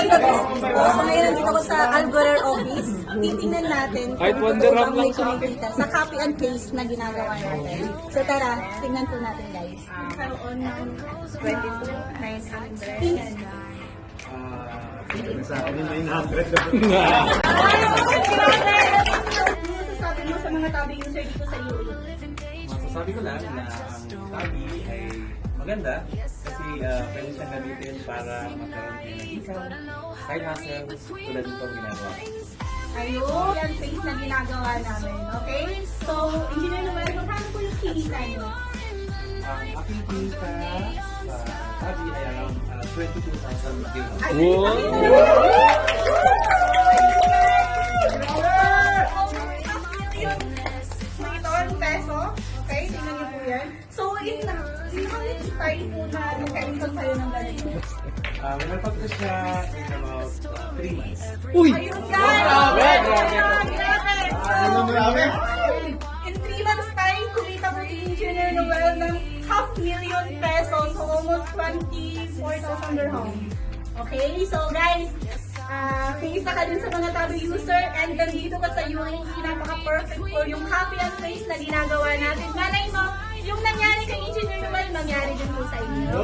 So ngayon nandito ko sa Algorer office. Titingnan natin Kahit kung Wonder ano Rock ang may lang sa akin. kumikita sa copy and paste na ginagawa natin. So tara, tingnan po natin guys. Karoon ng 22,900. Sa akin yung 900 na po. Masasabi mo sa mga tabi user dito sa UAE? Masasabi ko lang na ang Tabi ay maganda kasi pwede siyang gamitin para magkaroon din ng income, side hustle, tulad nito ang ginagawa ko. Ayun, yan face na ginagawa namin, okay? So, Engineer Noel, magkano po yung kinita nyo? Ang aking kinita sa Tabi ay around 22,000 dirhams. Ay, Wow! peso. Okay, tingnan niyo po yan. So, in how many time po na nagka-income sa'yo ng ganito? Nagpag ko siya in about 3 months. Uy! Ayun guys! Grabe! Grabe! In 3 months time, kumita po si Engineer Noel ng 500,000 pesos, so almost 24,000 dirham. Okay, so guys, kumita ka din sa mga tabi user and nandito ka sa UAE, napaka-perfect for yung copy and paste na ginagawa natin. Malay mo, yung nangyari kay Engineer Noel, mangyari din po sa inyo.